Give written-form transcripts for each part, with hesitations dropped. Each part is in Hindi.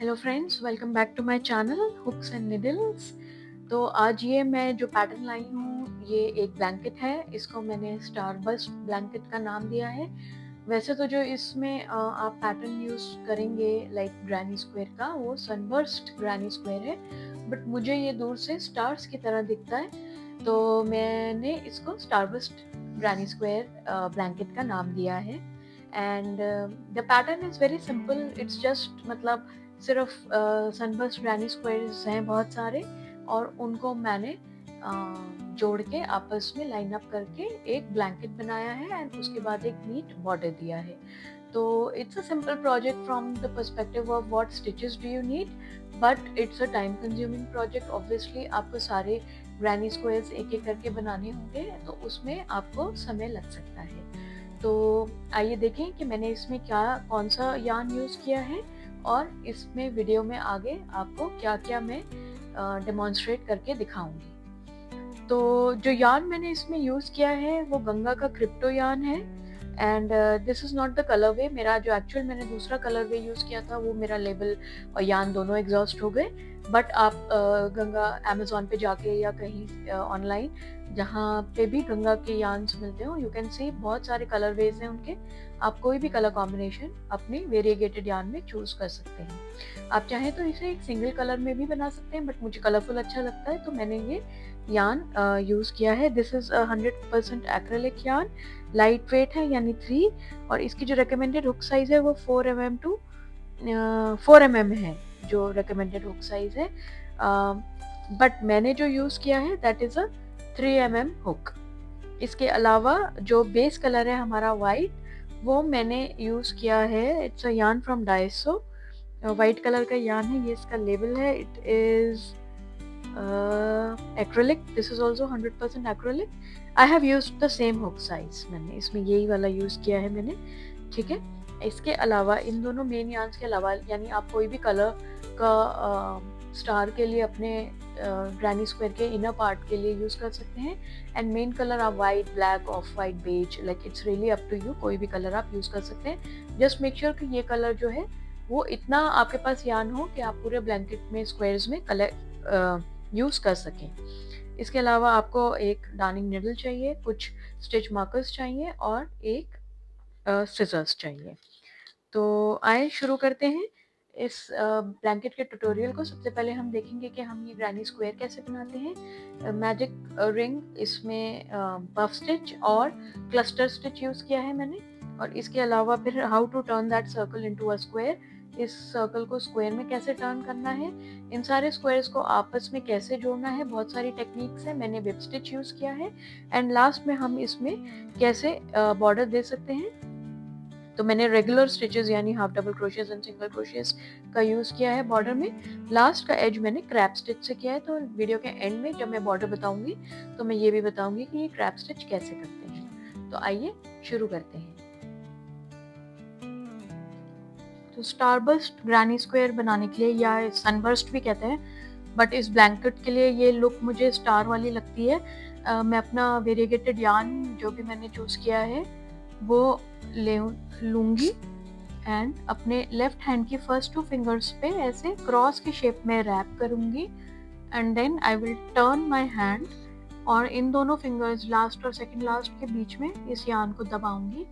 Hello friends, welcome back to my channel hooks and needles. तो आज ये मैं जो पैटर्न लाई हूँ ये एक ब्लैंकेट है। इसको मैंने स्टारबस्ट ब्लैंकेट का नाम दिया है। वैसे तो जो इसमें आप पैटर्न यूज़ करेंगे लाइक ग्रैनी स्क्वायर का, वो सनबर्स्ट ग्रैनी स्क्वायर है, बट मुझे ये दूर से स्टार्स की तरह दिखता है, तो मैंने इसको स्टारबस्ट ग्रैनी स्क्वायर ब्लैंकेट का नाम दिया है। And the pattern is very simple. It's just मतलब सिर्फ सनबर्स्ट ग्रैनी स्क्वायर्स हैं बहुत सारे, और उनको मैंने जोड़ के आपस में लाइन अप करके एक ब्लैंकेट बनाया है एंड उसके बाद एक नीट बॉर्डर दिया है। तो it's a simple project from the perspective of what stitches do you need, but it's a time consuming project. Obviously आपको सारे ग्रैनी स्क्वायर्स एक एक करके बनाने होंगे, तो उसमें आपको समय लग सकता है। तो आइए देखें कि मैंने इसमें कौन सा यार्न यूज़ किया है, और इसमें वीडियो में आगे आपको क्या क्या मैं डेमोन्स्ट्रेट करके दिखाऊंगी। तो जो यार्न मैंने इसमें यूज़ किया है वो गंगा का क्रिप्टो यार्न है। And this is not the colourway. मेरा जो एक्चुअल मैंने दूसरा कलरवे यूज़ किया था वो मेरा लेबल और यार्न दोनों एग्जॉस्ट हो गए। बट आप गंगा अमेज़ॉन पे जाके या कहीं ऑनलाइन जहाँ पे भी गंगा के यार्न्स मिलते हो, यू कैन सी बहुत सारे कलरवेज हैं उनके। आप कोई भी कलर कॉम्बिनेशन अपनी वेरिएगेटेड यार्न में चूज़ कर सकते हैं। आप चाहें तो इसे एक सिंगल कलर में भी बना सकते हैं, बट मुझे कलरफुल अच्छा लगता है तो मैंने ये यार्न यूज़ किया है। This is 100% acrylic yarn, light weight है यानी 3, और इसकी जो रिकमेंडेड हुक साइज़ है वो 4 mm टू 4 mm है जो रिकमेंडेड हुक साइज़ है। बट मैंने जो यूज़ किया है that is a 3 mm hook. इसके अलावा जो बेस कलर है हमारा वाइट, वो मैंने यूज़ किया है। It's a yarn from Daiso, white colour का यार्न है। ये इसका लेबल है, it is acrylic. This is also 100% acrylic. I have used the same hook size. मैंने इसमें यही वाला यूज़ किया है मैंने, ठीक है। इसके अलावा इन दोनों मेन यार्न्स के अलावा, यानी आप कोई भी कलर का स्टार के लिए अपने ग्रैनी स्क्वायर के इनर पार्ट के लिए यूज़ कर सकते हैं। एंड मेन कलर आप white, black, off white, beige, like it's really up to you. कोई भी कलर आप यूज़ कर सकते हैं। जस्ट मेक श्योर कि ये कलर जो है वो इतना आपके पास यार्न हो कि आप पूरे ब्लैंकेट में स्क्वायर्स में कलर यूज़ कर सकें। इसके अलावा आपको एक डार्निंग निडल चाहिए, कुछ स्टिच मार्कर्स चाहिए और एक सिजर्स चाहिए। तो आइए शुरू करते हैं इस ब्लैंकेट के ट्यूटोरियल को। सबसे पहले हम देखेंगे कि हम ये ग्रैनी स्क्वायर कैसे बनाते हैं। मैजिक रिंग, इसमें पफ स्टिच और क्लस्टर स्टिच यूज़ किया है मैंने। और इसके अलावा फिर how to turn that circle into a square, इस सर्कल को स्क्वायर में कैसे टर्न करना है, इन सारे स्क्वायर्स को आपस में कैसे जोड़ना है, बहुत सारी टेक्निक्स हैं। मैंने विप स्टिच यूज़ किया है। एंड लास्ट में हम इसमें कैसे बॉर्डर दे सकते हैं, तो मैंने रेगुलर स्टिचेस यानी half double crochets and single crochets का यूज़ किया है बॉर्डर में। लास्ट का एज मैंने क्रैप स्टिच से किया है। तो वीडियो के एंड में जब मैं बॉर्डर बताऊंगी तो मैं ये भी बताऊंगी कि ये क्रैप स्टिच कैसे करते हैं। तो आइए शुरू करते हैं। तो स्टारबस्ट ग्रैनी स्क्वायर बनाने के लिए, या सनबर्स्ट भी कहते हैं, बट इस ब्लैंकेट के लिए ये लुक मुझे स्टार वाली लगती है। मैं अपना वेरिएगेटेड यार्न जो भी मैंने चूज़ किया है वो ले लूँगी एंड अपने लेफ्ट हैंड की फर्स्ट 2 फिंगर्स पे ऐसे क्रॉस के शेप में रैप करूँगी। And then I will turn my hand और इन दोनों फिंगर्स लास्ट और सेकंड लास्ट के बीच में इस यार्न को दबाऊंगी।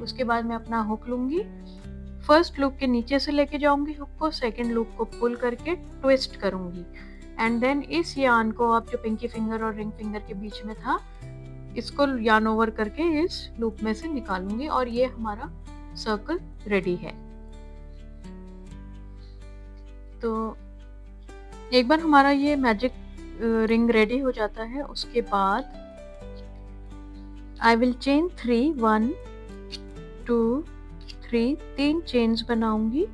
उसके बाद मैं अपना हुक लूँगी, फर्स्ट लूप के नीचे से लेके जाऊंगी हुक को, सेकंड लूप को पुल करके ट्विस्ट करूँगी। एंड देन इस यार्न को, आप जो पिंकी फिंगर और रिंग फिंगर के बीच में था, इसको यार्न ओवर करके इस लूप में से निकालूंगी और ये हमारा सर्कल रेडी है। तो एक बार हमारा ये मैजिक रिंग रेडी हो जाता है, उसके बाद आई विल चेन 3, 1 2 3, 3 चेन्स बनाऊंगी।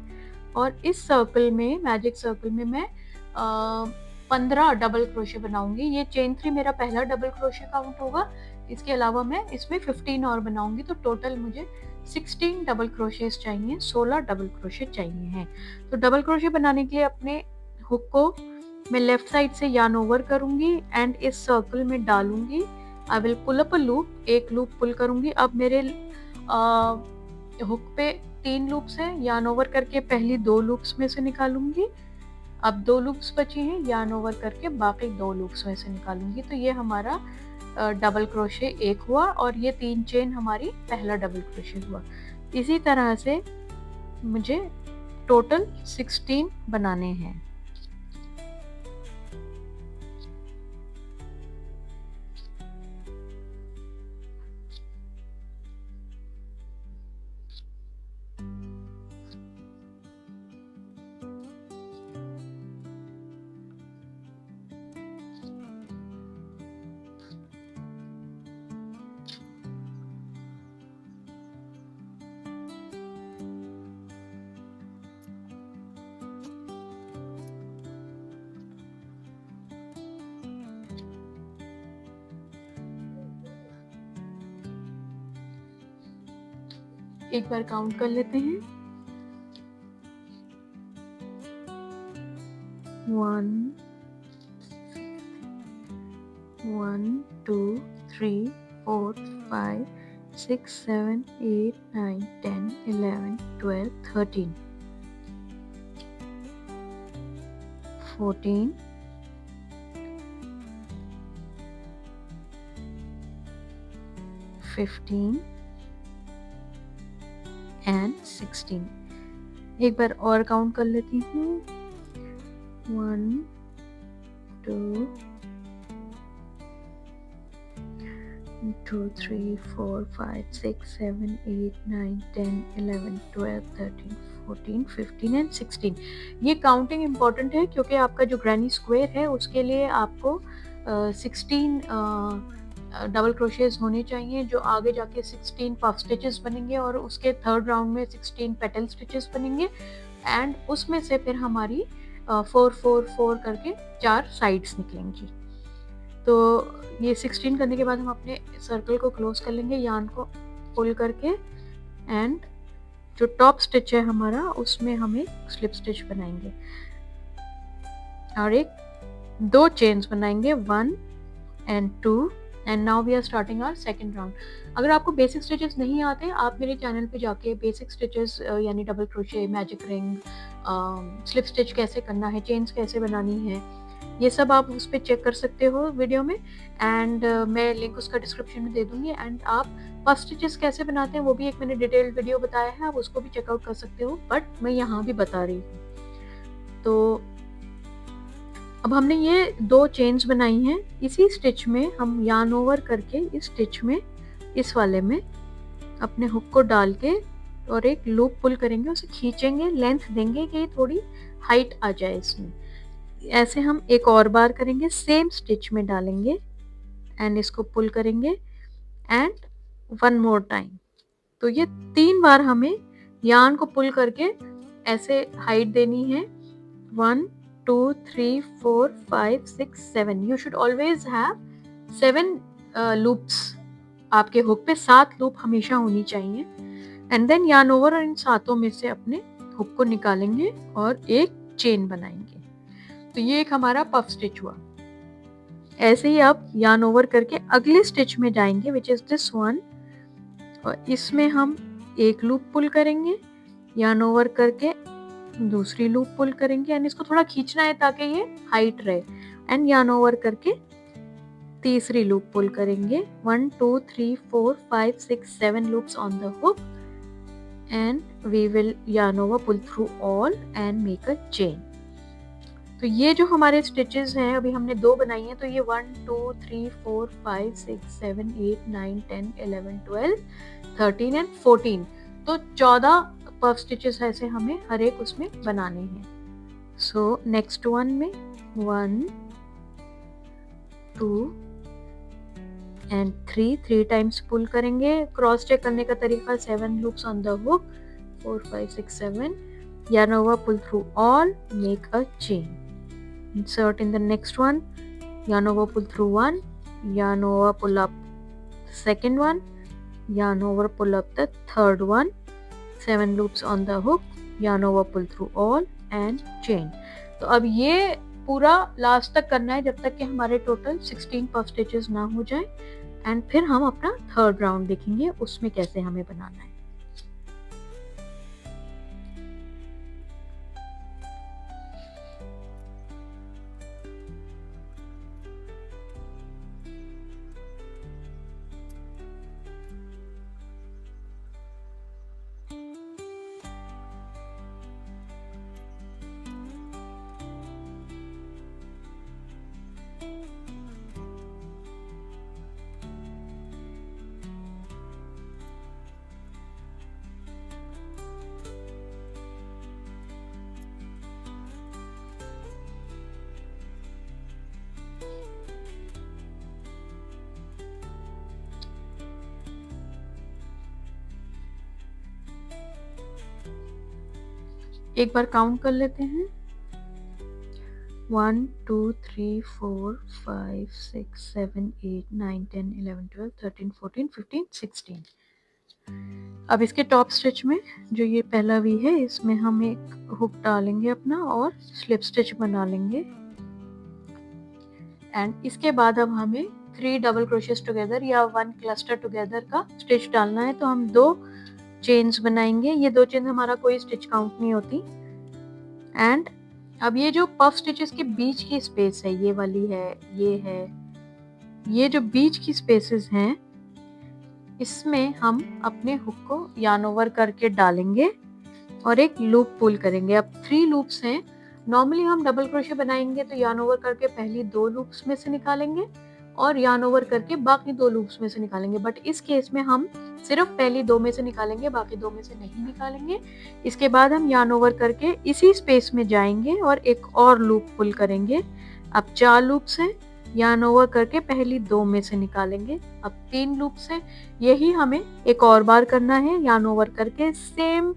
और इस सर्कल में, मैजिक सर्कल में, मैं 15 डबल क्रोशे बनाऊंगी। ये चेन 3 मेरा पहला डबल क्रोशे काउंट होगा। इसके अलावा मैं इसमें 15 और बनाऊंगी, तो टोटल मुझे 16 डबल क्रोशेस चाहिए, 16 डबल क्रोशे चाहिए हैं। तो डबल क्रोशे बनाने के लिए अपने हुक को मैं लेफ्ट साइड से यार्न ओवर करूंगी एंड इस सर्कल में डालूंगी। I will pull up a loop, एक लूप पुल करूंगी। अब मेरे हुक पे 3 लूप्स हैं, यार्न ओवर करके पहली 2 लूप्स में से निकालूंगी। अब 2 लूप्स बची हैं, यार्न ओवर करके बाकी 2 लूप्स में से निकालूंगी। तो ये हमारा डबल क्रोशे एक हुआ और ये 3 चेन हमारी पहला डबल क्रोशे हुआ। इसी तरह से मुझे टोटल 16 बनाने हैं। एक बार काउंट कर लेते हैं। 1 2 3 4 5 6 7 8 9 10 11 12 13 14 15 एंड 16। एक बार और काउंट कर लेती हूँ। 1 2 3 4 5 6 7 8 9 10 11 12 13 14 15 एंड 16। ये काउंटिंग इम्पॉर्टेंट है क्योंकि आपका जो ग्रैनी स्क्वायर है उसके लिए आपको 16 डबल क्रोशेज होने चाहिए, जो आगे जाके 16 पफ स्टिचेस बनेंगे और उसके थर्ड राउंड में 16 पेटल स्टिचेस बनेंगे एंड उसमें से फिर हमारी 4 4 4 करके 4 साइड्स निकलेंगी। तो ये 16 करने के बाद हम अपने सर्कल को क्लोज कर लेंगे, यार्न को पुल करके एंड जो टॉप स्टिच है हमारा उसमें हम एक स्लिप स्टिच बनाएंगे और एक 2 चेन्स बनाएंगे 1 and 2 and now we are starting our second round. अगर आपको बेसिक स्टिचेस नहीं आते, आप मेरे चैनल पे जाके बेसिक स्टिचेस यानी double crochet, magic ring, slip stitch कैसे करना है, चेन्स कैसे बनानी है, ये सब आप उस पर चेक कर सकते हो वीडियो में एंड मैं लिंक उसका डिस्क्रिप्शन में दे दूंगी। एंड आप पफ स्टिचेस कैसे बनाते हैं वो भी एक मैंने डिटेल्ड वीडियो बताया है, आप उसको भी चेकआउट कर सकते हो, बट मैं यहाँ भी बता रही हूँ। तो अब हमने ये 2 चेन्स बनाई हैं, इसी स्टिच में हम यार्न ओवर करके इस स्टिच में, इस वाले में अपने हुक को डाल के और एक लूप पुल करेंगे, उसे खींचेंगे, लेंथ देंगे कि थोड़ी हाइट आ जाए इसमें। ऐसे हम एक और बार करेंगे, सेम स्टिच में डालेंगे एंड इसको पुल करेंगे एंड 1 मोर टाइम। तो ये 3 बार हमें यार्न को पुल करके ऐसे हाइट देनी है। 1 2 3 4 5 6 7। You should always have 7 loops. आपके हुक पे 7 लूप हमेशा होनी चाहिए एंड देन यार्न ओवर और इन 7 में से अपने हुक को निकालेंगे और एक चेन बनाएंगे। तो ये एक हमारा पफ स्टिच हुआ। ऐसे ही आप यार्न ओवर करके अगले स्टिच में जाएंगे विच इज दिस वन, और इसमें हम एक लूप पुल करेंगे, यार्न ओवर करके दूसरी लूप पुल करेंगे एंड इसको थोड़ा खींचना है ताकि ये हाइट रहे एंड यार्न ओवर करके तीसरी लूप पुल करेंगे। 1 2 3 4 5 6 7 loops on the hook and we will yarn over, pull through all and make a chain। तो ये जो हमारे स्टिचेस हैं, अभी हमने 2 बनाई हैं, तो ये 1 2 3 4 5 6 7 8 9 10 11 12 13 एंड 14। तो 14 पफ स्टिचेस ऐसे हमें हर एक उसमें बनाने हैं। सो नेक्स्ट वन में 1 2 एंड 3 टाइम्स पुल करेंगे। क्रॉस चेक करने का तरीका 7 loops on the hook, 4 5 6 7, yarn over, pull through all, make a chain, insert in the next one, yarn over, pull through 1, yarn over, pull up the second one, yarn over, pull up the third one, 7 loops on the hook, yarn over, pull through all and chain। तो अब ये पूरा लास्ट तक करना है जब तक कि हमारे टोटल 16 पफ स्टिचेस ना हो जाए एंड फिर हम अपना थर्ड राउंड देखेंगे उसमें कैसे हमें बनाना है। एक बार काउंट कर लेते हैं, 1 2 3 4 5 6 7 8 9 10 11 12 13 14 15 16। अब इसके टॉप स्टिच में जो ये पहला वी है इसमें हम एक हुक डालेंगे अपना और स्लिप स्टिच बना लेंगे। एंड इसके बाद अब हमें 3 डबल क्रोशेस टुगेदर या 1 क्लस्टर टुगेदर का स्टिच डालना है। तो हम 2 चेन्स बनाएंगे। ये 2 चेन हमारा कोई स्टिच काउंट नहीं होती। एंड अब ये जो पफ स्टिचेस के बीच की स्पेस है, ये वाली है, ये है, ये जो बीच की स्पेसेस हैं इसमें हम अपने हुक को यार्न ओवर करके डालेंगे और एक लूप पुल करेंगे। अब 3 लूप्स हैं। नॉर्मली हम डबल क्रोशे बनाएंगे तो यार्न ओवर करके पहली 2 लूप्स में से निकालेंगे और यार्न ओवर करके बाकी 2 लूप्स में से निकालेंगे। बट इस केस में हम सिर्फ पहली 2 में से निकालेंगे, बाकी 2 में से नहीं निकालेंगे। इसके बाद हम यार्न ओवर करके इसी स्पेस में जाएंगे और एक और लूप पुल करेंगे। अब 4 लूप्स हैं, यार्न ओवर करके पहली 2 में से निकालेंगे। अब 3 लूप्स हैं, यही हमें एक और बार करना है। यार्न ओवर करके सेम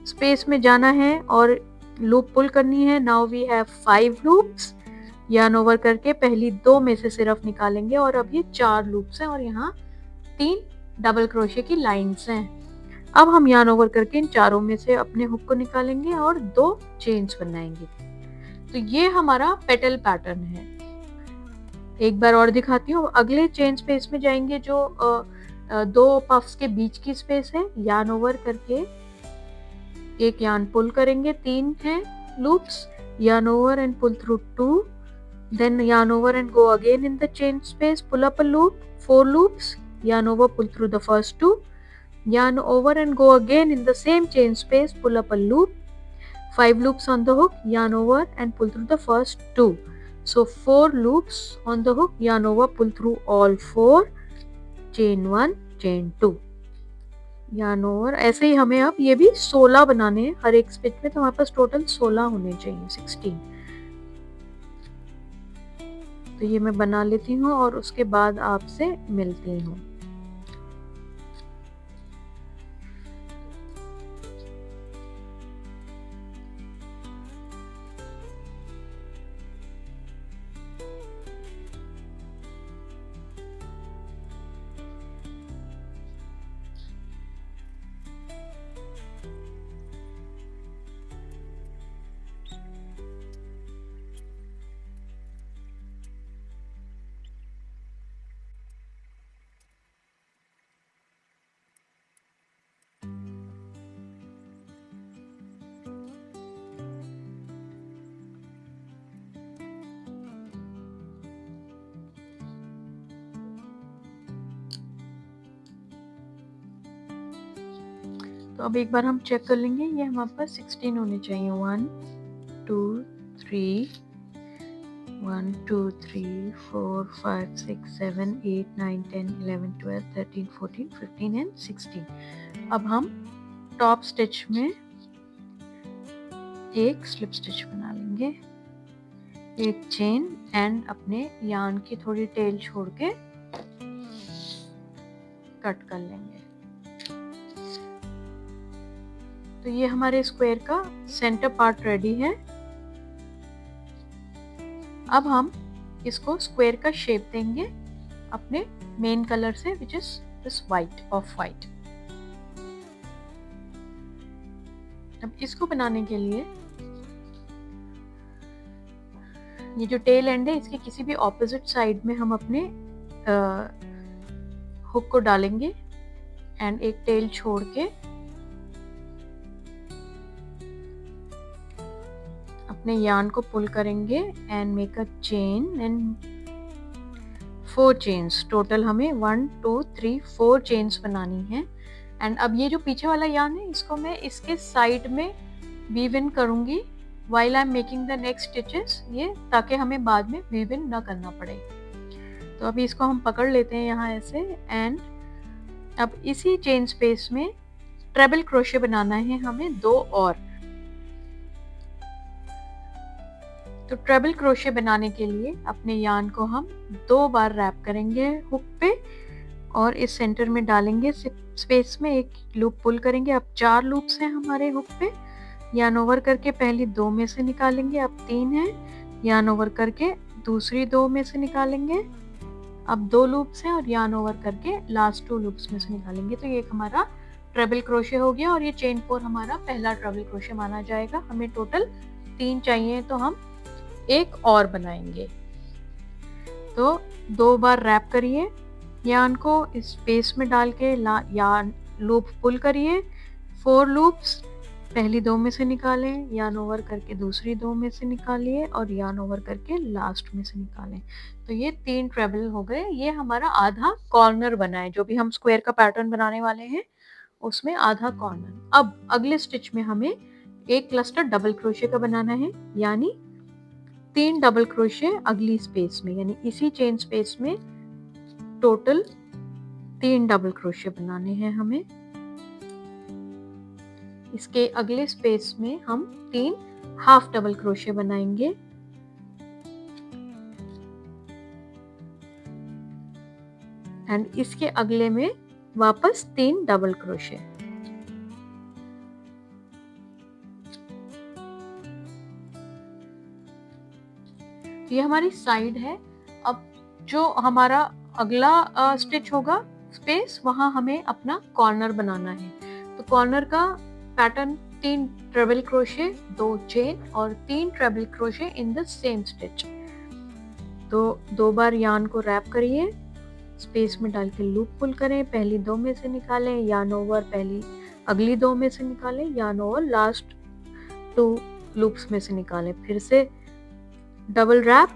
स्पेस में जाना है और लूप पुल करनी है। Now we have 5 loops. Yarn over करके पहली 2 में से सिर्फ निकालेंगे और अब ये 4 लूप्स हैं और यहाँ 3 डबल क्रोशे की लाइंस हैं। अब हम यार्न ओवर करके इन चारों में से अपने हुक को निकालेंगे और 2 चेन्स बनाएंगे। तो ये हमारा पेटल पैटर्न है। एक बार और दिखाती हूँ। अगले चेन स्पेस में जाएंगे जो 2 पफ्स के बीच की स्पेस है। यार्न ओवर करके एक यार्न पुल करेंगे, 3 हैं loops, yarn over and pull through 2, then yarn over and go again in the chain space, pull up a loop, 4 loops, yarn over, pull through the first 2, yarn over and go again in the same chain space, pull up a loop, 5 loops on the hook, yarn over and pull through the first 2. So 4 loops on the hook, yarn over, pull through all 4, chain 1, chain 2, yarn over। ऐसे ही हमें अब ये भी 16 बनाने हैं हर एक स्टिच में, तो हमारे पास टोटल 16 होने चाहिए, 16। तो ये मैं बना लेती हूँ और उसके बाद आपसे मिलती हूँ। तो अब एक बार हम चेक कर लेंगे, ये हमारे पास 16 होने चाहिए। 1 2 3 1 2 3 4 5 6 7 8 9 10 11 12 13 14 15 एंड 16। अब हम टॉप स्टिच में एक स्लिप स्टिच बना लेंगे, एक चेन एंड अपने यार्न की थोड़ी टेल छोड़ के कट कर लेंगे। तो ये हमारे स्क्वायर का सेंटर पार्ट रेडी है। अब हम इसको स्क्वायर का शेप देंगे अपने मेन कलर से, which is this white, of white. अब इसको बनाने के लिए ये जो टेल एंड है इसके किसी भी ऑपोजिट साइड में हम अपने हुक को डालेंगे एंड एक टेल छोड़ के अपने यार्न को पुल करेंगे and make a chain and 4 chains. Total हमें 1 2 3 4 चेन्स बनानी है। एंड अब ये जो पीछे वाला यार्न है इसको मैं इसके साइड में वीव इन करूंगी while I am making the next stitches, ये ताकि हमें बाद में वीव इन ना करना पड़े। तो अभी इसको हम पकड़ लेते हैं यहाँ ऐसे एंड अब इसी चेन स्पेस में ट्रेबल क्रोशे बनाना है हमें 2 और। तो ट्रेबल क्रोशे बनाने के लिए अपने यार्न को हम 2 बार रैप करेंगे हुक पे और इस सेंटर में डालेंगे स्पेस में एक लूप पुल करेंगे। अब 4 लूप्स हैं हमारे हुक पे, yarn ओवर करके पहली 2 में से निकालेंगे, अब 3 है, yarn ओवर करके दूसरी 2 में से निकालेंगे, अब 2 लूप्स हैं और yarn ओवर करके लास्ट 2 लूप्स में से निकालेंगे। तो ये एक हमारा ट्रिपल क्रोशे हो गया और ये चेन 4 हमारा पहला ट्रिपल क्रोशे माना जाएगा। हमें टोटल 3 चाहिए तो हम एक और बनाएंगे। तो 2 बार रैप करिए, यार्न को इस स्पेस में डाल के यार्न लूप पुल करिए, 4 लूप्स पहली 2 में से निकालें, यार्न ओवर करके दूसरी 2 में से निकालिए और यार्न ओवर करके लास्ट में से निकालें। तो ये 3 ट्रेबल हो गए। ये हमारा आधा कॉर्नर बना है, जो भी हम स्क्वायर का पैटर्न बनाने वाले हैं उसमें आधा कॉर्नर। अब अगले स्टिच में हमें एक क्लस्टर डबल क्रोशे का बनाना है, यानी 3 डबल क्रोशे अगली स्पेस में, यानी इसी चेन स्पेस में टोटल 3 डबल क्रोशे बनाने हैं हमें। इसके अगले स्पेस में हम 3 हाफ डबल क्रोशे बनाएंगे। एंड इसके अगले में वापस 3 डबल क्रोशे। ये हमारी साइड है। अब जो हमारा अगला स्टिच होगा स्पेस, वहां हमें अपना कॉर्नर बनाना है। तो कॉर्नर का पैटर्न 3 ट्रिपल क्रोशे, 2 चेन और 3 triple crochet in the same stitch. तो 2 बार यार्न को रैप करिए, स्पेस में डाल के लूप पुल करें, पहली 2 में से निकालें, यार्न ओवर पहली अगली 2 में से निकालें, यार्न ओवर लास्ट 2 लूप्स में से निकालें, फिर से double wrap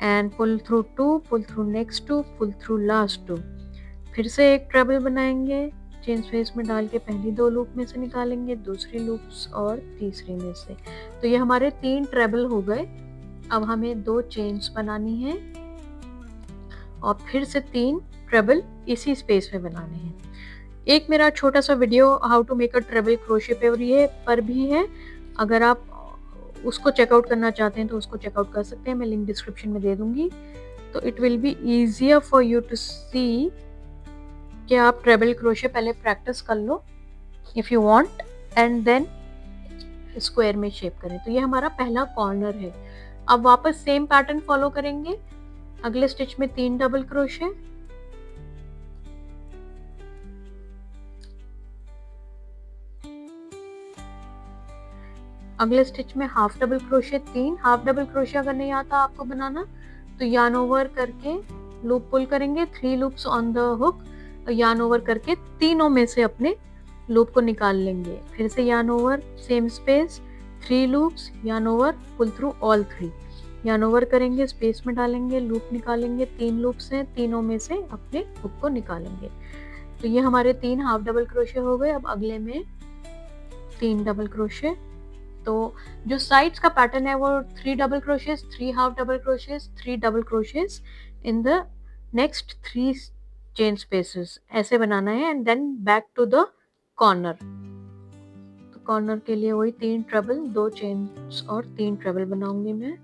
and pull through 2, pull through next 2, pull through last 2। फिर से एक ट्रिपल बनाएंगे, चेन स्पेस में डाल के पहली 2 लूप में से निकालेंगे, दूसरी लूप्स और तीसरी में से। तो ये हमारे 3 ट्रिपल हो गए। अब हमें 2 चेन्स बनानी है और फिर से 3 ट्रिपल इसी स्पेस में बनाने हैं। एक मेरा छोटा सा video how to make a triple crochet पर भी है, अगर आप उसको चेकआउट करना चाहते हैं तो उसको चेकआउट कर सकते हैं, मैं लिंक डिस्क्रिप्शन में दे दूंगी। तो it will be easier for you to see कि आप ट्रिपल क्रोशे पहले प्रैक्टिस कर लो if you want, and then square में शेप करें। तो ये हमारा पहला कॉर्नर है। अब वापस सेम पैटर्न फॉलो करेंगे, अगले स्टिच में 3 डबल क्रोशे, अगले स्टिच में half double crochet 3। Half double crochet अगर नहीं आता आपको बनाना तो यार्न ओवर करके लूप पुल करेंगे, 3 loops on the hook, yarn over करके तीनों में से अपने लूप को निकाल लेंगे। फिर से yarn over same space, 3 loops, yarn over pull through all 3, yarn over करेंगे, स्पेस में डालेंगे, लूप निकालेंगे, 3 लूप्स हैं, तीनों में से अपने हुक को निकालेंगे। तो ये हमारे 3 हाफ डबल क्रोशे हो गए। अब अगले में 3 डबल क्रोशे। तो जो साइड्स का पैटर्न है वो 3 double crochets, 3 half double crochets, 3 double crochets in the next 3 chain spaces, ऐसे बनाना है। And then back to the corner. तो कॉर्नर के लिए वही 3 ट्रिपल, 2 चेन्स और 3 ट्रिपल बनाऊंगी मैं।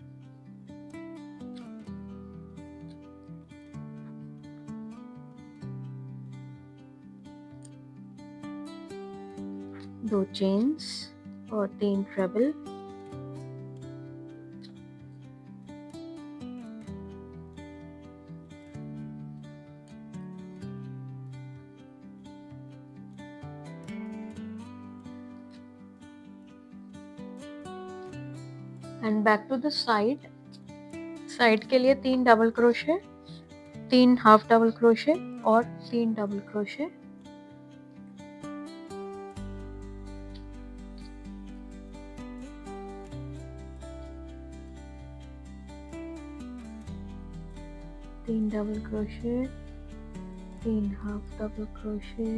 दो चेन्स और 3 triple. And back to the side. Side के लिए 3 double crochet, 3 half double crochet और 3 डबल क्रोशे। तीन double crochet, 3 half double crochet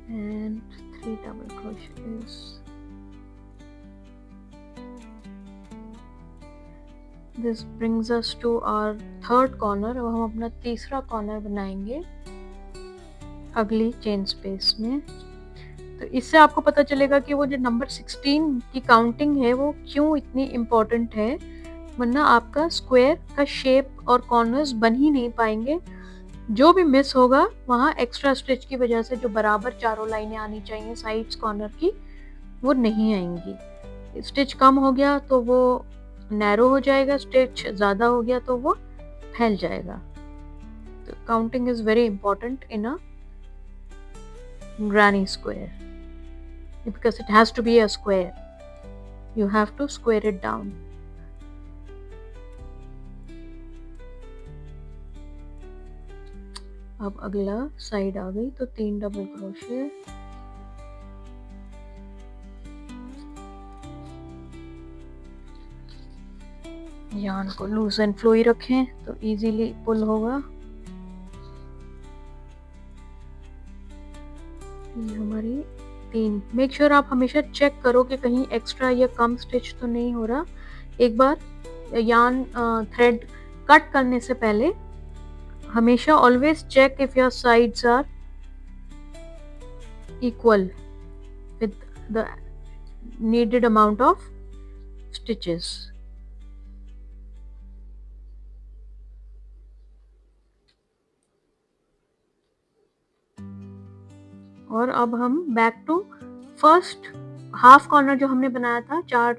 and 3 double crochets. This brings us to our third corner। अब हम अपना तीसरा कॉर्नर बनाएंगे अगली चेन स्पेस में। तो इससे आपको पता चलेगा कि वो जो नंबर 16 की काउंटिंग है वो क्यों इतनी इम्पोर्टेंट है, वरना आपका स्क्वायर का शेप और कॉर्नर्स बन ही नहीं पाएंगे जो भी मिस होगा वहाँ एक्स्ट्रा स्टिच की वजह से जो बराबर चारों लाइनें आनी चाहिए साइड्स कॉर्नर की, वो नहीं आएंगी। स्टिच कम हो गया तो वो नैरो हो जाएगा, स्टिच ज़्यादा हो गया तो वो फैल जाएगा। तो counting is very important in a granny square because it has to be a square. You have to square it down. अब अगला साइड आ गई तो 3 डबल क्रोशे, यार्न को लूज एंड फ्लो ही रखें तो इजीली पुल होगा। ये हमारी 3। मेक श्योर आप हमेशा चेक करो कि कहीं एक्स्ट्रा या कम स्टिच तो नहीं हो रहा। एक बार यार्न थ्रेड कट करने से पहले हमेशा always check if your sides are equal with the needed amount of stitches. और अब हम back to first half corner जो हमने बनाया था, 4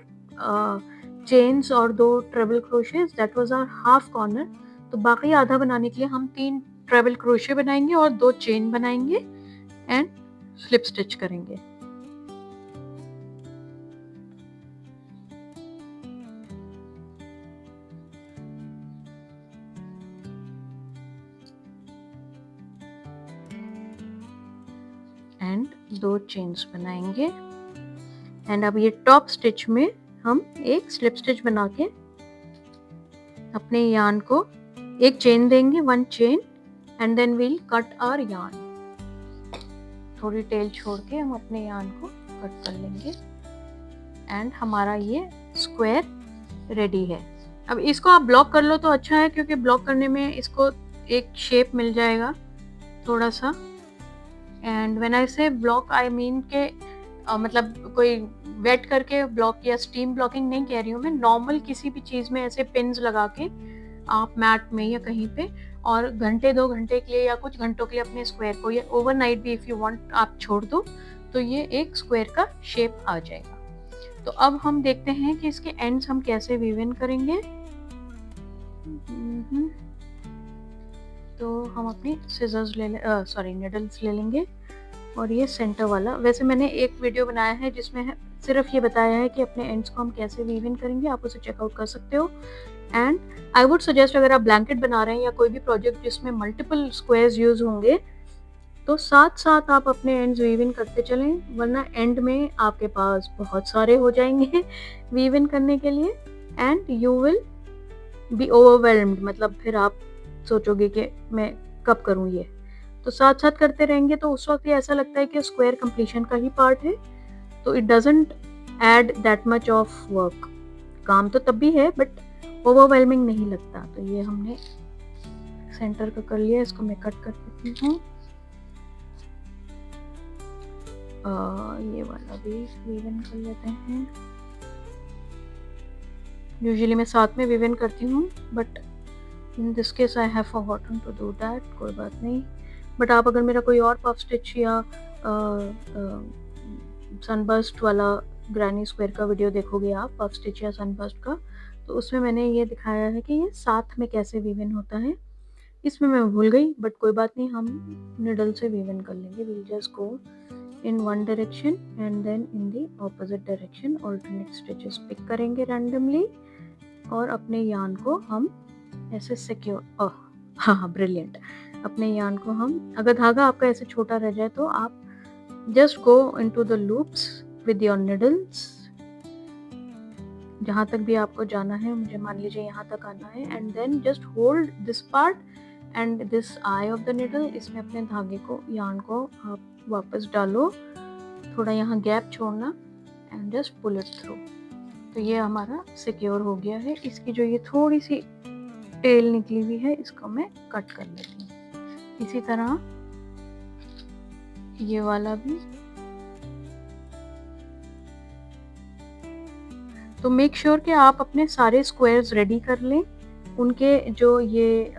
चेन्स और 2 treble crochets, that was our half corner. तो बाकी आधा बनाने के लिए हम 3 ट्रेबल क्रोशे बनाएंगे और 2 चेन बनाएंगे एंड स्लिप स्टिच करेंगे। एंड 2 चेन्स बनाएंगे एंड अब ये टॉप स्टिच में हम एक स्लिप स्टिच बना के अपने यार्न को एक चेन देंगे, 1 chain, and then we'll cut our yarn. थोड़ी टेल छोड़ के हम अपने यार्न को कट कर लेंगे एंड हमारा ये स्क्वायर रेडी है। अब इसको आप ब्लॉक कर लो तो अच्छा है, क्योंकि ब्लॉक करने में इसको एक शेप मिल जाएगा थोड़ा सा। एंड व्हेन आई से ब्लॉक आई मीन के मतलब कोई वेट करके ब्लॉक या स्टीम ब्लॉकिंग नहीं कह रही हूँ मैं, नॉर्मल किसी भी चीज़ में ऐसे पिन्स लगा के आप मैट में या कहीं पे और घंटे 2 घंटे के लिए या कुछ घंटों के लिए अपने स्क्वायर को, या ओवरनाइट भी इफ़ यू वांट आप छोड़ दो तो ये एक स्क्वायर का शेप आ जाएगा। तो अब हम देखते हैं कि इसके एंड्स हम कैसे वीव इन करेंगे। तो हम अपनी सिजर्स निडल्स ले लेंगे और ये सेंटर वाला, वैसे मैंने एक वीडियो बनाया है जिसमें सिर्फ ये बताया है कि अपने एंड्स को हम कैसे वीव इन करेंगे, आप उसे चेकआउट कर सकते हो। एंड आई वुड सजेस्ट अगर आप ब्लैंकेट बना रहे हैं या कोई भी प्रोजेक्ट जिसमें मल्टीपल स्क्वायर्स यूज होंगे तो साथ साथ आप अपने एंड्स वीव इन करते चलें, वरना एंड में आपके पास बहुत सारे हो जाएंगे वीव इन करने के लिए and you will be overwhelmed. मतलब फिर आप सोचोगे कि मैं कब करूँ ये। तो साथ साथ करते रहेंगे तो उस वक्त ये ऐसा लगता है कि स्क्वायर कंप्लीशन का ही पार्ट है, तो it doesn't add that much of work. काम तो तब भी है बट ओवरवेलमिंग नहीं लगता। तो ये हमने सेंटर का कर लिया, इसको मैं कट कर देती हूँ। ये वाला भी वीव इन कर लेते हैं। यूजुअली मैं साथ में वीव इन करती हूँ but in this case I have forgotten to do that. कोई बात नहीं, बट आप अगर मेरा कोई और पफ स्टिच या सनबर्स्ट वाला ग्रैनी स्क्वायर का वीडियो देखोगे आप, पफ स्टिच या सनबर्स्ट का, तो उसमें मैंने ये दिखाया है कि ये साथ में कैसे वीव इन होता है। इसमें मैं भूल गई बट कोई बात नहीं, हम निडल से वीव इन कर लेंगे। We'll just go in one direction and then in the opposite direction, alternate stitches pick करेंगे रैंडमली और अपने यार्न को हम ऐसे सिक्योर, हाँ ब्रिलियंट, अपने यार्न को हम, अगर धागा आपका ऐसे छोटा रह जाए तो आप just go into the loops with your needles, जहाँ तक भी आपको जाना है, मुझे मान लीजिए यहाँ तक आना है, and then just hold this part and this eye of the needle, इसमें अपने धागे को, यार्न को आप वापस डालो, थोड़ा यहाँ गैप छोड़ना and just pull it through. तो ये हमारा सिक्योर हो गया है। इसकी जो ये थोड़ी सी टेल निकली हुई है इसको मैं कट कर लेती हूँ। इसी तरह ये वाला भी। तो मेक श्योर कि आप अपने सारे स्क्वायर्स रेडी कर लें। उनके जो ये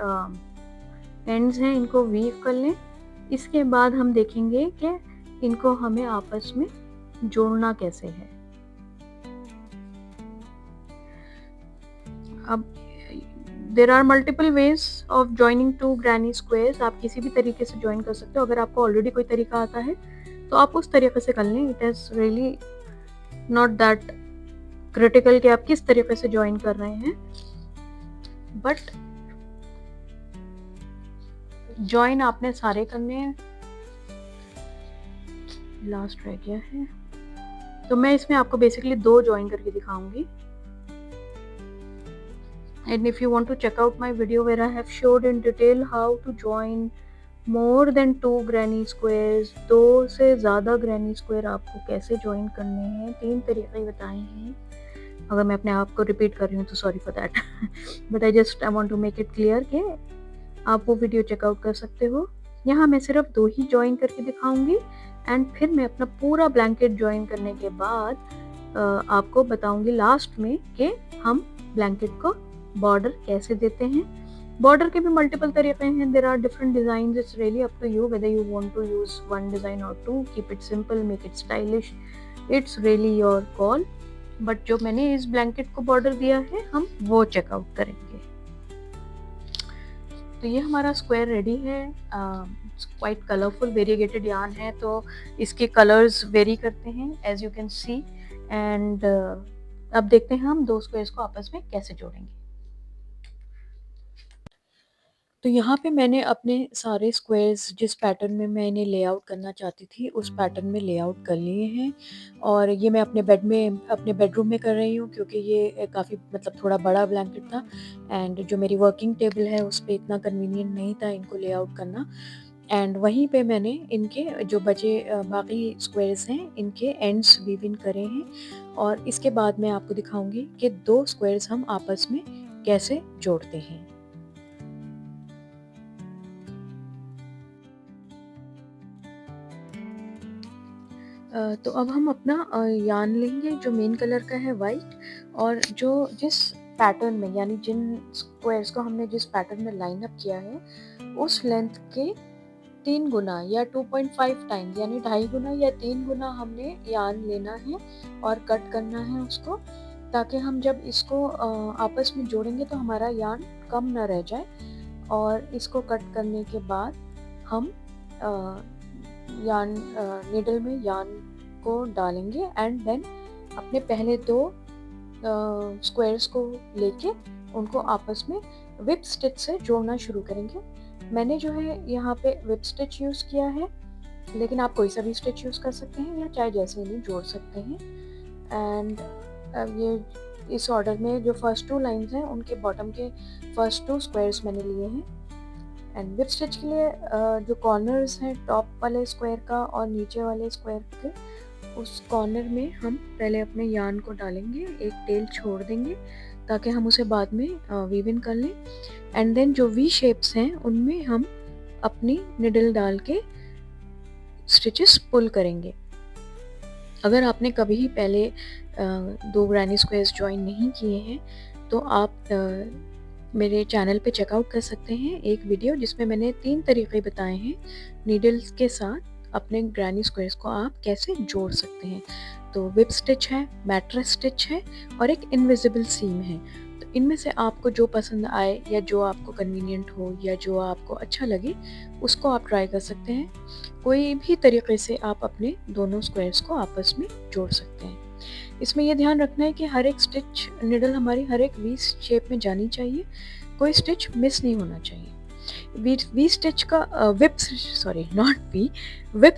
एंड्स हैं इनको वीव कर लें। इसके बाद हम देखेंगे कि इनको हमें आपस में जोड़ना कैसे है। अब there are multiple ways of joining two granny squares. आप किसी भी तरीके से ज्वाइन कर सकते हो। अगर आपको ऑलरेडी कोई तरीका आता है तो आप उस तरीके से कर लें। It is really not that critical कि आप किस तरीके से ज्वाइन कर रहे हैं, बट ज्वाइन आपने सारे करने हैं। लास्ट रह गया है तो मैं इसमें आपको बेसिकली 2 ज्वाइन करके दिखाऊंगी। And if you want to check out my video where I have showed in detail how to join more than 2 granny squares, 2 से ज़्यादा granny square आपको कैसे join करने हैं, 3 तरीके बताए हैं। अगर मैं अपने आप को रिपीट कर रही हूँ तो sorry for that, but I want to make it clear कि आप वो वीडियो चेकआउट कर सकते हो। यहाँ मैं सिर्फ 2 ही ज्वाइन करके दिखाऊंगी एंड फिर मैं अपना पूरा ब्लैंकेट ज्वाइन करने के बाद आपको बताऊंगी लास्ट में कि हम ब्लैंकेट को बॉर्डर कैसे देते हैं। बॉर्डर के भी मल्टीपल तरीके हैं। There are different design. It's really up to you whether you want to use one design or 2, keep it simple, make it stylish, it's really your call. But जो मैंने इस ब्लैंकेट को बॉर्डर दिया है हम वो चेकआउट करेंगे। तो ये हमारा स्क्वायर रेडी है। क्वाइट कलरफुल वेरीगेटेड यार्न है तो इसके कलर्स वेरी करते हैं as you can see. And अब देखते हैं हम 2 स्क्वायर्स को आपस में कैसे जोड़ेंगे। तो यहाँ पे मैंने अपने सारे स्क्वायर्स जिस पैटर्न में मैंने लेआउट करना चाहती थी उस पैटर्न में लेआउट कर लिए हैं। और ये मैं अपने बेडरूम में कर रही हूँ क्योंकि ये काफ़ी मतलब थोड़ा बड़ा ब्लैंकेट था एंड जो मेरी वर्किंग टेबल है उस पर इतना कन्वीनियंट नहीं था इनको लेआउट करना। एंड वहीं पे मैंने इनके जो बचे बाकी स्क्वायर्स हैं इनके एंड्स वीव इन करे हैं। और इसके बाद मैं आपको दिखाऊंगी कि 2 स्क्वायर्स हम आपस में कैसे जोड़ते हैं। तो अब हम अपना यार्न लेंगे जो मेन कलर का है वाइट, और जो जिस पैटर्न में यानी जिन स्क्वायर्स को हमने जिस पैटर्न में लाइन अप किया है उस लेंथ के 3 गुना या 2.5 टाइम्स यानी 2.5 गुना या 3 गुना हमने यार्न लेना है और कट करना है उसको, ताकि हम जब इसको आपस में जोड़ेंगे तो हमारा यार्न कम ना रह जाए। और इसको कट करने के बाद हम यार्न नीडल में यार्न को डालेंगे एंड देन अपने पहले 2 स्क्वायर्स को लेके उनको आपस में विप स्टिच से जोड़ना शुरू करेंगे। मैंने जो है यहाँ पे विप स्टिच यूज़ किया है, लेकिन आप कोई सा भी स्टिच यूज़ कर सकते हैं या चाहे जैसे इन्हें जोड़ सकते हैं। एंड ये इस ऑर्डर में जो फर्स्ट 2 लाइंस हैं उनके बॉटम के फर्स्ट 2 स्क्वायर्स मैंने लिए हैं। एंड विप स्टिच के लिए जो कॉर्नर्स हैं टॉप वाले स्क्वायर का और नीचे वाले स्क्वायर के, उस कॉर्नर में हम पहले अपने यार्न को डालेंगे, एक टेल छोड़ देंगे ताकि हम उसे बाद में वीव इन कर लें। एंड देन जो वी शेप्स हैं उनमें हम अपनी निडल डाल के स्टिचेस पुल करेंगे। अगर आपने कभी पहले 2 ग्रैनी स्क्वायर्स ज्वाइन नहीं किए हैं तो आप मेरे चैनल पे चेकआउट कर सकते हैं एक वीडियो जिसमें मैंने 3 तरीके बताए हैं नीडल्स के साथ अपने ग्रैनी स्क्वायर्स को आप कैसे जोड़ सकते हैं। तो विप स्टिच है, मैट्रेस स्टिच है और एक इनविजिबल सीम है। तो इनमें से आपको जो पसंद आए या जो आपको कन्वीनियंट हो या जो आपको अच्छा लगे उसको आप ट्राई कर सकते हैं। कोई भी तरीके से आप अपने दोनों स्क्वायर्स को आपस में जोड़ सकते हैं। इसमें यह ध्यान रखना है कि हर एक स्टिच निडल हमारी हर एक वी शेप में जानी चाहिए, कोई स्टिच मिस नहीं होना चाहिए। वी स्टिच का विप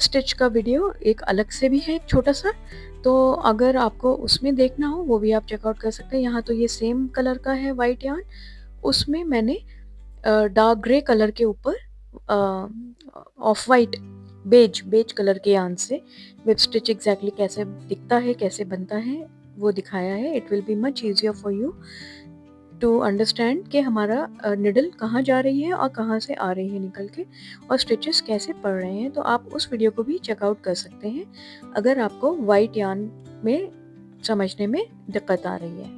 स्टिच का वीडियो एक अलग से भी है, एक छोटा सा, तो अगर आपको उसमें देखना हो वो भी आप चेकआउट कर सकते हैं। यहाँ तो ये सेम कलर का है वाइट यार्न, उसमें मैंने डार्क ग्रे कलर के ऊपर ऑफ वाइट बेज कलर के यार्न से विप स्टिच एग्जैक्टली कैसे दिखता है, कैसे बनता है वो दिखाया है। It will be much easier for you to understand कि हमारा निडल कहाँ जा रही है और कहाँ से आ रही है निकल के, और स्टिचेस कैसे पड़ रहे हैं। तो आप उस वीडियो को भी चेकआउट कर सकते हैं अगर आपको वाइट यार्न में समझने में दिक्कत आ रही है।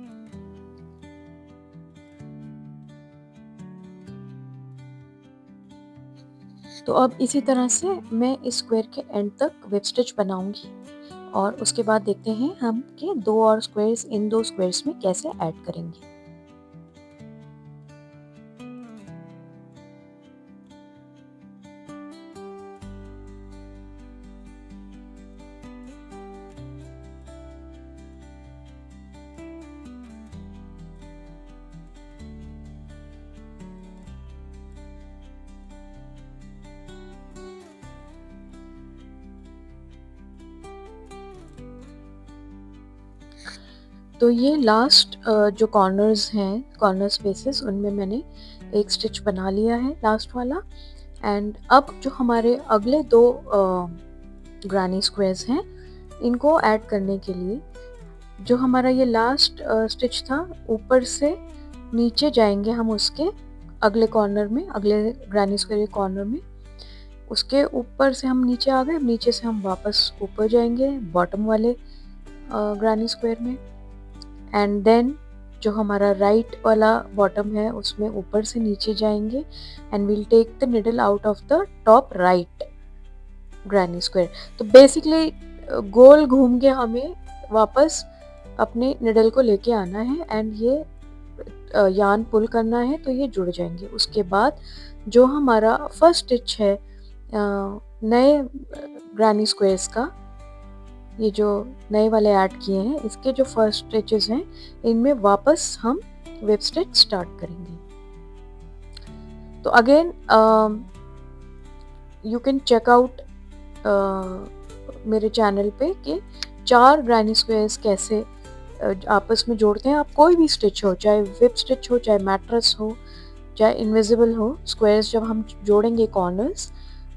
तो अब इसी तरह से मैं इस स्क्वायर के एंड तक वेब स्टिच बनाऊंगी और उसके बाद देखते हैं हम कि 2 और स्क्वायर्स इन 2 स्क्वायर्स में कैसे ऐड करेंगे। तो ये लास्ट जो कॉर्नर्स हैं, कॉर्नर स्पेसेस, उनमें मैंने एक स्टिच बना लिया है लास्ट वाला। एंड अब जो हमारे अगले 2 ग्रानी स्क्वायर्स हैं, इनको ऐड करने के लिए जो हमारा ये लास्ट स्टिच था, ऊपर से नीचे जाएंगे हम उसके अगले कॉर्नर में, अगले ग्रानी स्क्वायर के कॉर्नर में। उसके ऊपर से हम नीचे आ गए, नीचे से हम वापस ऊपर जाएंगे बॉटम वाले ग्रानी स्क्वायर में। एंड देन जो हमारा राइट वाला बॉटम है उसमें ऊपर से नीचे जाएंगे and we'll take the needle out of the top right granny square. तो बेसिकली गोल घूम के हमें वापस अपने निडल को लेके आना है एंड ये यार्न पुल करना है तो ये जुड़ जाएंगे। उसके बाद जो हमारा फर्स्ट स्टिच है नए ग्रैनी स्क्वायर्स का, ये जो नए वाले ऐड किए हैं, इसके जो फर्स्ट स्टिचेस हैं इनमें वापस हम वेब स्टिच स्टार्ट करेंगे। तो again you can check out मेरे चैनल पे कि 4 ग्रैनी स्क्वायर्स कैसे आपस में जोड़ते हैं। आप कोई भी स्टिच हो, चाहे विप स्टिच हो, चाहे मैट्रेस हो, चाहे इनविजिबल हो, स्क्वायर्स जब हम जोड़ेंगे corners,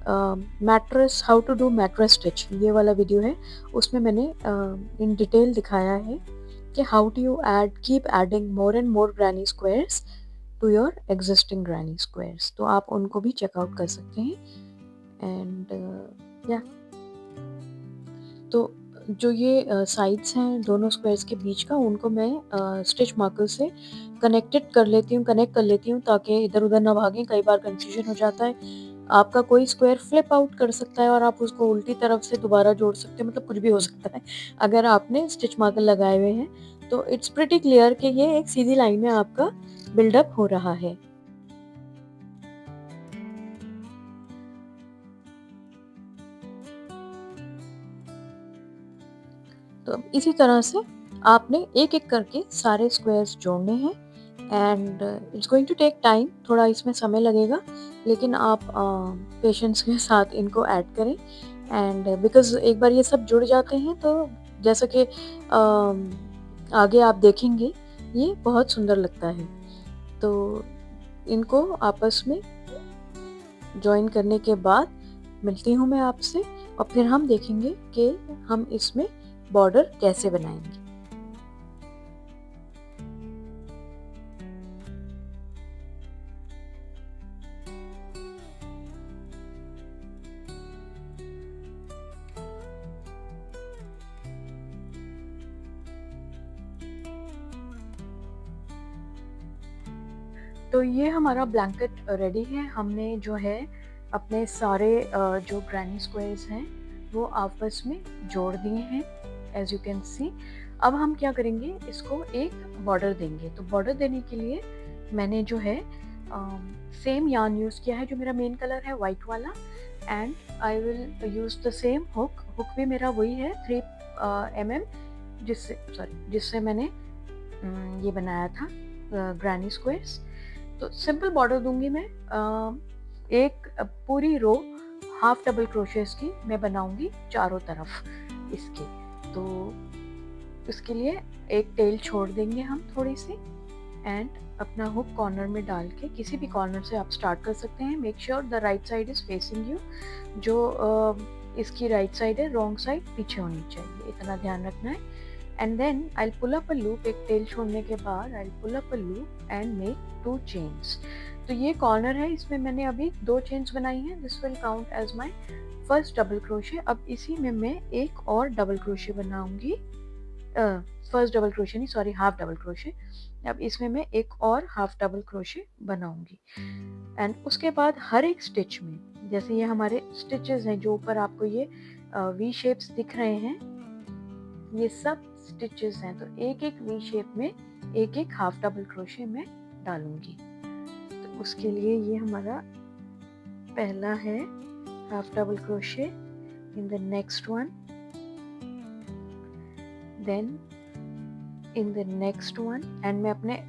mattress, how to do mattress stitch, ये वाला वीडियो है, उसमें मैंने इन डिटेल दिखाया है कि how do you add, keep adding more and more granny squares to your existing granny squares. तो आप उनको भी चेकआउट कर सकते हैं। एंड या तो जो ये साइड्स हैं दोनों स्क्वायर्स के बीच का, उनको मैं स्टिच मार्कर से कनेक्ट कर लेती हूँ ताकि इधर उधर ना भागें। कई बार कंफ्यूजन हो जाता है, आपका कोई स्क्वायर फ्लिप आउट कर सकता है और आप उसको उल्टी तरफ से दोबारा जोड़ सकते हैं, मतलब कुछ भी हो सकता है अगर आपने स्टिच मार्कर लगाए हुए हैं। तो इट्स प्रिटी क्लियर कि ये एक सीधी लाइन में आपका बिल्डअप हो रहा है। तो इसी तरह से आपने एक एक करके सारे स्क्वायर्स जोड़ने हैं and it's going to take time, थोड़ा इसमें समय लगेगा, लेकिन आप पेशेंस के साथ इनको ऐड करें। एंड बिकॉज एक बार ये सब जुड़ जाते हैं तो जैसा कि आगे आप देखेंगे ये बहुत सुंदर लगता है। तो इनको आपस में ज्वाइन करने के बाद मिलती हूँ मैं आपसे और फिर हम देखेंगे कि हम इसमें बॉर्डर कैसे बनाएंगे। तो ये हमारा ब्लैंकेट रेडी है। हमने जो है अपने सारे जो ग्रैनी स्क्वायर्स हैं वो आपस में जोड़ दिए हैं, एज यू कैन सी। अब हम क्या करेंगे, इसको एक बॉर्डर देंगे। तो बॉर्डर देने के लिए मैंने जो है सेम यार्न यूज़ किया है, जो मेरा मेन कलर है वाइट वाला, and I will use the same hook. Hook भी मेरा वही है 3 mm, जिससे मैंने ये बनाया था ग्रैनी स्क्वायर्स। तो सिंपल बॉर्डर दूंगी मैं। एक पूरी रो हाफ डबल क्रोशेस की मैं बनाऊंगी चारों तरफ इसके। तो इसके लिए एक टेल छोड़ देंगे हम थोड़ी सी एंड अपना हुक कॉर्नर में डाल के, किसी भी कॉर्नर से आप स्टार्ट कर सकते हैं। Make sure the right side is facing you, जो इसकी राइट साइड है, रॉन्ग साइड पीछे होनी चाहिए, इतना ध्यान रखना है। And then I pull up a loop, एक टेल छोड़ने के बाद I pull up a loop and make 2 chains. तो ये कॉर्नर है, इसमें मैंने अभी 2 चेन्स बनाई हैं। This will count as my first double crochet. अब इसी में मैं एक और डबल क्रोशे बनाऊंगी, फर्स्ट डबल क्रोशे नहीं, सॉरी, हाफ डबल क्रोशे। अब इसमें मैं एक और हाफ डबल क्रोशे बनाऊंगी एंड उसके बाद हर एक स्टिच में जैसे ये हमारे स्टिचेस हैं जो ऊपर आपको ये वी शेप्स दिख रहे हैं, ये सब स्टिचेस हैं। तो एक एक वी शेप में एक एक हाफ डबल क्रोशे में डालूंगी। तो उसके लिए ये हमारा पहला है half double crochet in the next one, then in the next one, and मैं अपने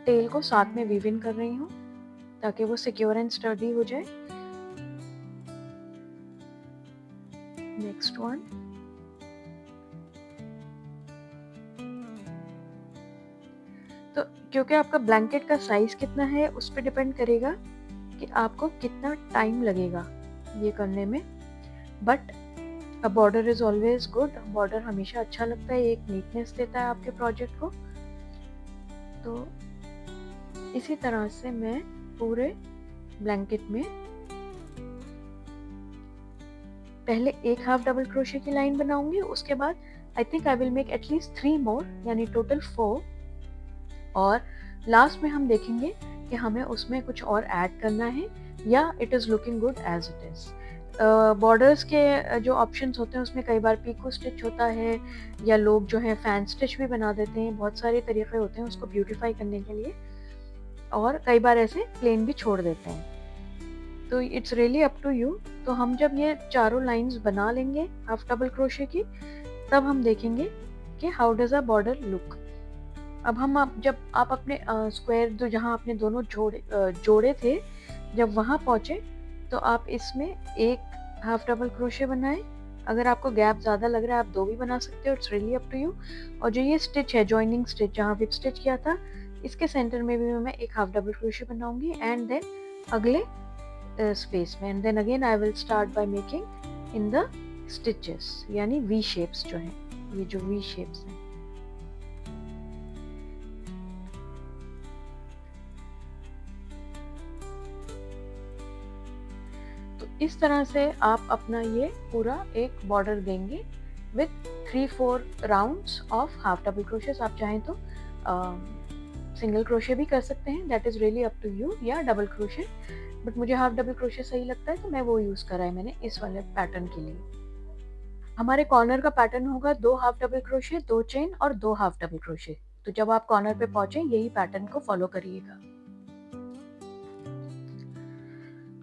टेल को साथ में वीव इन कर रही हूँ ताकि वो सिक्योर एंड स्टडी हो जाए। नेक्स्ट वन, तो क्योंकि आपका ब्लैंकेट का साइज कितना है उस पर डिपेंड करेगा कि आपको कितना टाइम लगेगा ये करने में। But a border is always good, border हमेशा अच्छा लगता है, एक नीटनेस देता है आपके प्रोजेक्ट को। तो इसी तरह से मैं पूरे ब्लैंकेट में पहले एक हाफ डबल क्रोशे की लाइन बनाऊंगी, उसके बाद I think I will make at least 3 मोर, यानी टोटल 4, और लास्ट में हम देखेंगे कि हमें उसमें कुछ और ऐड करना है या it is looking good as it is. Borders के जो ऑप्शंस होते हैं उसमें कई बार पीको स्टिच होता है, या लोग जो है फैन स्टिच भी बना देते हैं। बहुत सारे तरीके होते हैं उसको ब्यूटीफाई करने के लिए, और कई बार ऐसे प्लेन भी छोड़ देते हैं। तो it's really up to you. तो हम जब ये चारों लाइंस बना लेंगे हाफ डबल क्रोशे की, तब हम देखेंगे कि how does a border look. अब जब आप अपने स्क्वायर जो जहाँ आपने दोनों जोड़े थे, जब वहाँ पहुँचे तो आप इसमें एक हाफ डबल क्रोशे बनाएं। अगर आपको गैप ज़्यादा लग रहा है आप 2 भी बना सकते हो, it's really up to you. और जो ये स्टिच है, जॉइनिंग स्टिच जहाँ विप स्टिच किया था, इसके सेंटर में भी मैं एक हाफ डबल क्रोशे बनाऊंगी, एंड देन अगले स्पेस में, and then again I will start by making in the stitches, यानी वी शेप्स जो हैं, ये जो वी शेप्स हैं। तो इस तरह से आप अपना ये पूरा एक बॉर्डर देंगे with 3-4 rounds of half double crochets. आप चाहें तो सिंगल क्रोशे भी कर सकते हैं, that is really up to you, या डबल क्रोशे, बट मुझे हाफ डबल क्रोशे सही लगता है तो मैं वो यूज़ करा है मैंने इस वाले पैटर्न के लिए। हमारे कॉर्नर का पैटर्न होगा 2 हाफ डबल क्रोशे, 2 चेन और 2 हाफ डबल क्रोशे। तो जब आप कॉर्नर पे पहुंचे यही पैटर्न को फॉलो करिएगा।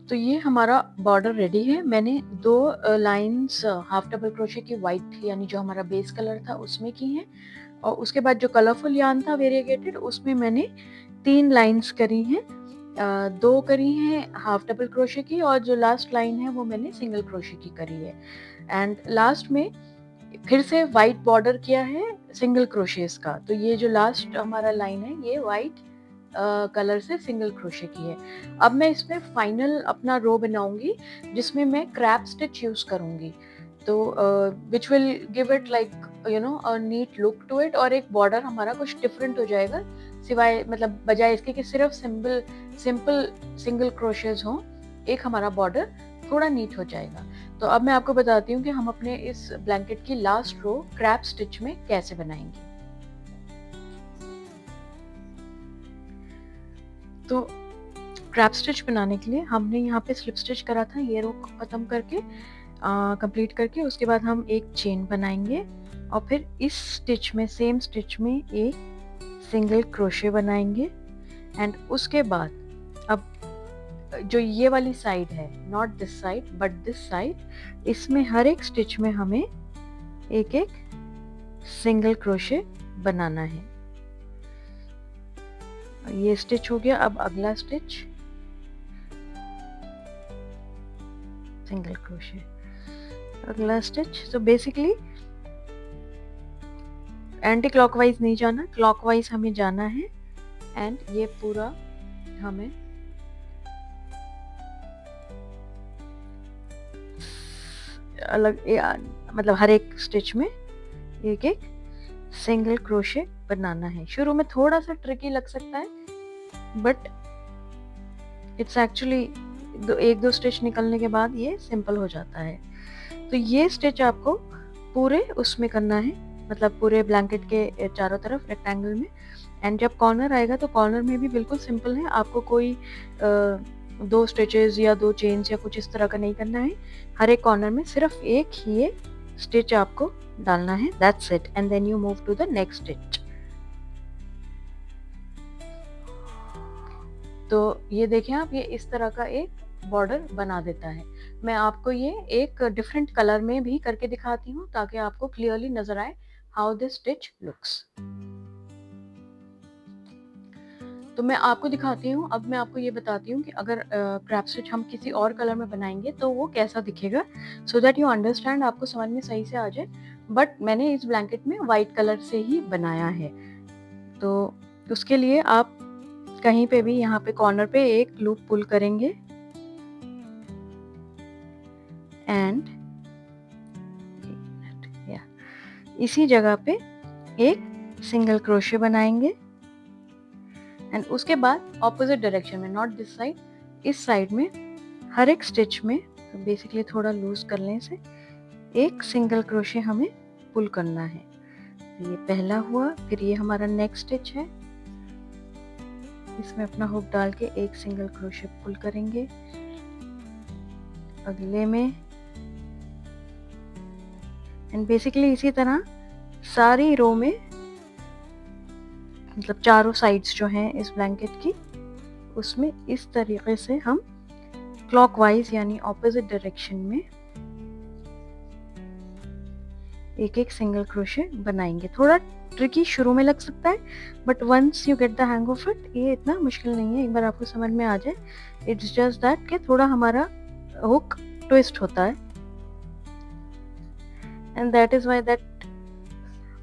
तो ये हमारा बॉर्डर रेडी है। मैंने 2 लाइंस हाफ डबल क्रोशे की वाइट, यानी जो हमारा बेस कलर था उसमें की हैं, और उसके बाद जो कलरफुल यार्न था वेरिएगेटेड, उसमें मैंने 3 लाइंस करी हैं। 2 करी हैं हाफ डबल क्रोशे की, और जो लास्ट लाइन है वो मैंने सिंगल क्रोशे की करी है। एंड लास्ट में फिर से वाइट बॉर्डर किया है सिंगल क्रोशेस का। तो ये जो लास्ट हमारा लाइन है ये वाइट कलर से सिंगल क्रोशे की है। अब मैं इसमें फाइनल अपना रो बनाऊंगी जिसमें मैं क्रैप स्टिच यूज करूंगी, तो which will give it like you know a neat look to it, और एक बॉर्डर हमारा कुछ डिफरेंट हो जाएगा, सिवाय मतलब बजाय इसके कि सिर्फ सिंपल सिंगल क्रोशेज हो, एक हमारा बॉर्डर थोड़ा नीट हो जाएगा। तो अब मैं आपको बताती हूँ कि हम अपने इस ब्लैंकेट की लास्ट रो क्रैप स्टिच में कैसे बनाएंगे। तो क्रैप स्टिच बनाने के लिए हमने यहाँ पे स्लिप स्टिच करा था, ये रो खत्म करके कंप्लीट करके उसके बाद हम एक चेन बनाएंगे, और फिर इस स्टिच में, सेम स्टिच में एक सिंगल क्रोशे बनाएंगे। एंड उसके बाद अब जो ये वाली साइड है, not this side but this side, इसमें हर एक स्टिच में हमें एक एक सिंगल क्रोशे बनाना है। ये स्टिच हो गया। अब अगला स्टिच सिंगल क्रोशे, अगला स्टिच। तो बेसिकली एंटी क्लॉकवाइज नहीं जाना, क्लॉकवाइज हमें जाना है। एंड ये पूरा हमें अलग मतलब हर एक स्टिच में एक एक सिंगल क्रोशे बनाना है। शुरू में थोड़ा सा ट्रिकी लग सकता है, बट इट्स एक्चुअली एक दो स्टिच निकलने के बाद ये सिंपल हो जाता है। तो ये स्टिच आपको पूरे उसमें करना है, मतलब पूरे ब्लैंकेट के चारों तरफ रेक्टेंगल में। एंड जब कॉर्नर आएगा तो कॉर्नर में भी बिल्कुल सिंपल है, आपको कोई 2 स्टिचेस या 2 चेन्स या कुछ इस तरह का नहीं करना है। हर एक कॉर्नर में सिर्फ एक ही ये स्टिच आपको डालना है, that's it, and then you move to the next stitch. तो ये देखें आप, ये इस तरह का एक बॉर्डर बना देता है। मैं आपको ये एक डिफरेंट कलर में भी करके दिखाती हूँ ताकि आपको क्लियरली नजर आए हाउ दिस स्टिच लुक्स। तो मैं आपको दिखाती हूँ। अब मैं आपको ये बताती हूँ कि अगर क्रैप स्टिच हम किसी और कलर में बनाएंगे तो वो कैसा दिखेगा, सो दैट यू अंडरस्टैंड, आपको समझ में सही से आ जाए। बट मैंने इस ब्लैंकेट में वाइट कलर से ही बनाया है। तो उसके लिए आप कहीं पे भी यहाँ पे कॉर्नर पे एक लूप पुल करेंगे एंड इसी जगह पे एक सिंगल क्रोशे बनाएंगे एंड उसके बाद ऑपोजिट डायरेक्शन में, नॉट दिस साइड, इस साइड में हर एक स्टिच में, तो बेसिकली थोड़ा लूज कर लें इसे, एक सिंगल क्रोशे हमें पुल करना है। तो ये पहला हुआ, फिर ये हमारा नेक्स्ट स्टिच है, इसमें अपना हुक डाल के एक सिंगल क्रोशे पुल करेंगे, अगले में, एंड बेसिकली इसी तरह सारी रो में, मतलब चारों साइड्स जो हैं इस ब्लैंकेट की, उसमें इस तरीके से हम क्लॉकवाइज यानी ऑपोजिट डायरेक्शन में एक एक सिंगल क्रोशे बनाएंगे। थोड़ा ट्रिकी शुरू में लग सकता है, but once you get the hang of it, ये इतना मुश्किल नहीं है, एक बार आपको समझ में आ जाए। इट्स जस्ट दैट कि थोड़ा हमारा हुक ट्विस्ट होता है, and that is why that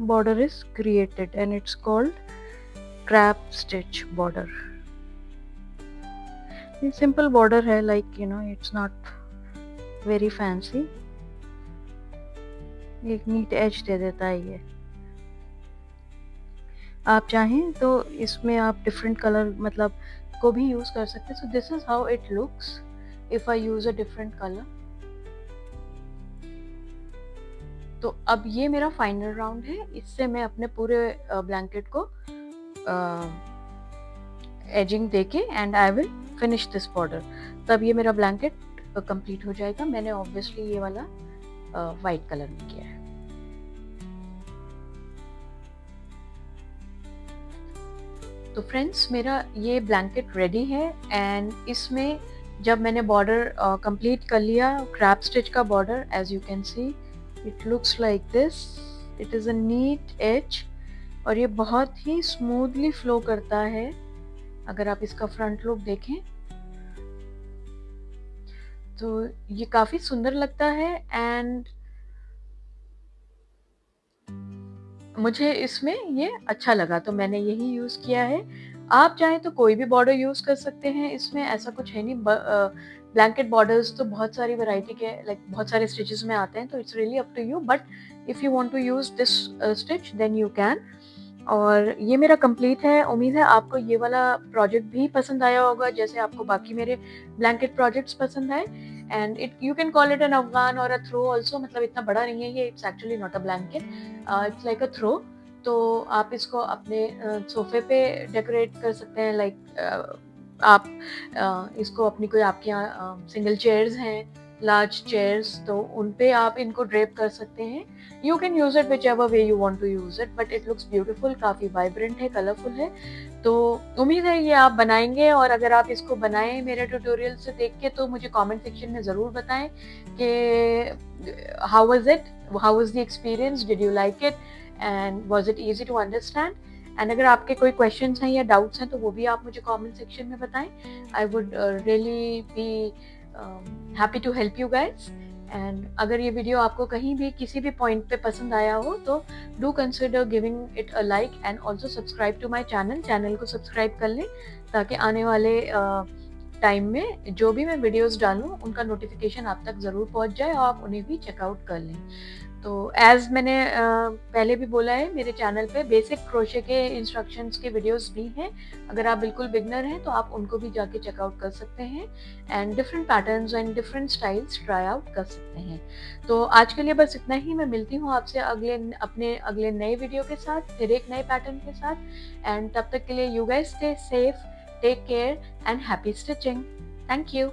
border is created and it's called crab stitch border. ये सिंपल बॉर्डर है, like you know, it's not very fancy, एक नीट एज दे देता है ये। आप चाहें तो इसमें आप डिफरेंट कलर मतलब को भी यूज कर सकते हैं। So this is how it looks if I use a different colour. तो अब ये मेरा फाइनल राउंड है, इससे मैं अपने पूरे ब्लैंकेट को एजिंग देके and I will finish this border. तब ये मेरा ब्लैंकेट कंप्लीट हो जाएगा। मैंने ऑब्वियसली ये वाला वाइट कलर में किया है। तो फ्रेंड्स, मेरा ये ब्लैंकेट रेडी है एंड इसमें जब मैंने बॉर्डर कंप्लीट कर लिया, क्रैप स्टिच का border, as you can see it looks like this. It is a neat edge और ये बहुत ही स्मूथली फ्लो करता है। अगर आप इसका फ्रंट लुक देखें तो ये काफ़ी सुंदर लगता है एंड मुझे इसमें ये अच्छा लगा, तो मैंने यही यूज़ किया है। आप चाहें तो कोई भी बॉर्डर यूज़ कर सकते हैं, इसमें ऐसा कुछ है नहीं। ब्लैंकेट बॉर्डर्स तो बहुत सारी वैरायटी के, लाइक बहुत सारे स्टिचेस में आते हैं, तो it's really up to you, but if you want to use this stitch then you can. और ये मेरा कंप्लीट है। उम्मीद है आपको ये वाला प्रोजेक्ट भी पसंद आया होगा, जैसे आपको बाकी मेरे ब्लैंकेट प्रोजेक्ट्स पसंद आए। And it, you can call it an afghan or a throw also, मतलब इतना बड़ा नहीं है ये, it's actually not a blanket, it's like a throw. तो आप इसको अपने सोफे पे डेकोरेट कर सकते हैं, लाइक आप इसको अपनी कोई, आपके यहाँ सिंगल चेयर्स हैं, लार्ज चेयर्स, तो उन पे आप इनको ड्रेप कर सकते हैं। You can use it whichever way you want to use it, but it looks beautiful, काफ़ी वाइब्रेंट है, कलरफुल है। तो उम्मीद है ये आप बनाएंगे, और अगर आप इसको बनाएं मेरे ट्यूटोरियल से देख के तो मुझे कमेंट सेक्शन में ज़रूर बताएं कि how was it, how was the experience, did you like it and was it easy to understand. And अगर आपके कोई क्वेश्चंस हैं या डाउट्स हैं तो वो भी आप मुझे कमेंट सेक्शन में बताएं। I would really be happy to help you guys. And अगर ये वीडियो आपको कहीं भी किसी भी पॉइंट पे पसंद आया हो तो do consider giving it a like and also subscribe to my channel को सब्सक्राइब कर लें, ताकि आने वाले टाइम में जो भी मैं वीडियोस डालूं उनका नोटिफिकेशन आप तक ज़रूर पहुंच जाए और आप उन्हें भी चेकआउट कर लें। तो एज मैंने पहले भी बोला है, मेरे चैनल पे बेसिक क्रोशे के इंस्ट्रक्शंस के वीडियोस भी हैं। अगर आप बिल्कुल बिगनर हैं तो आप उनको भी जाके चेकआउट कर सकते हैं and different patterns and different styles try out कर सकते हैं। तो आज के लिए बस इतना ही। मैं मिलती हूँ आपसे अपने अगले नए वीडियो के साथ, फिर एक नए पैटर्न के साथ। एंड तब तक के लिए you guys stay safe, take care and happy stitching. Thank you.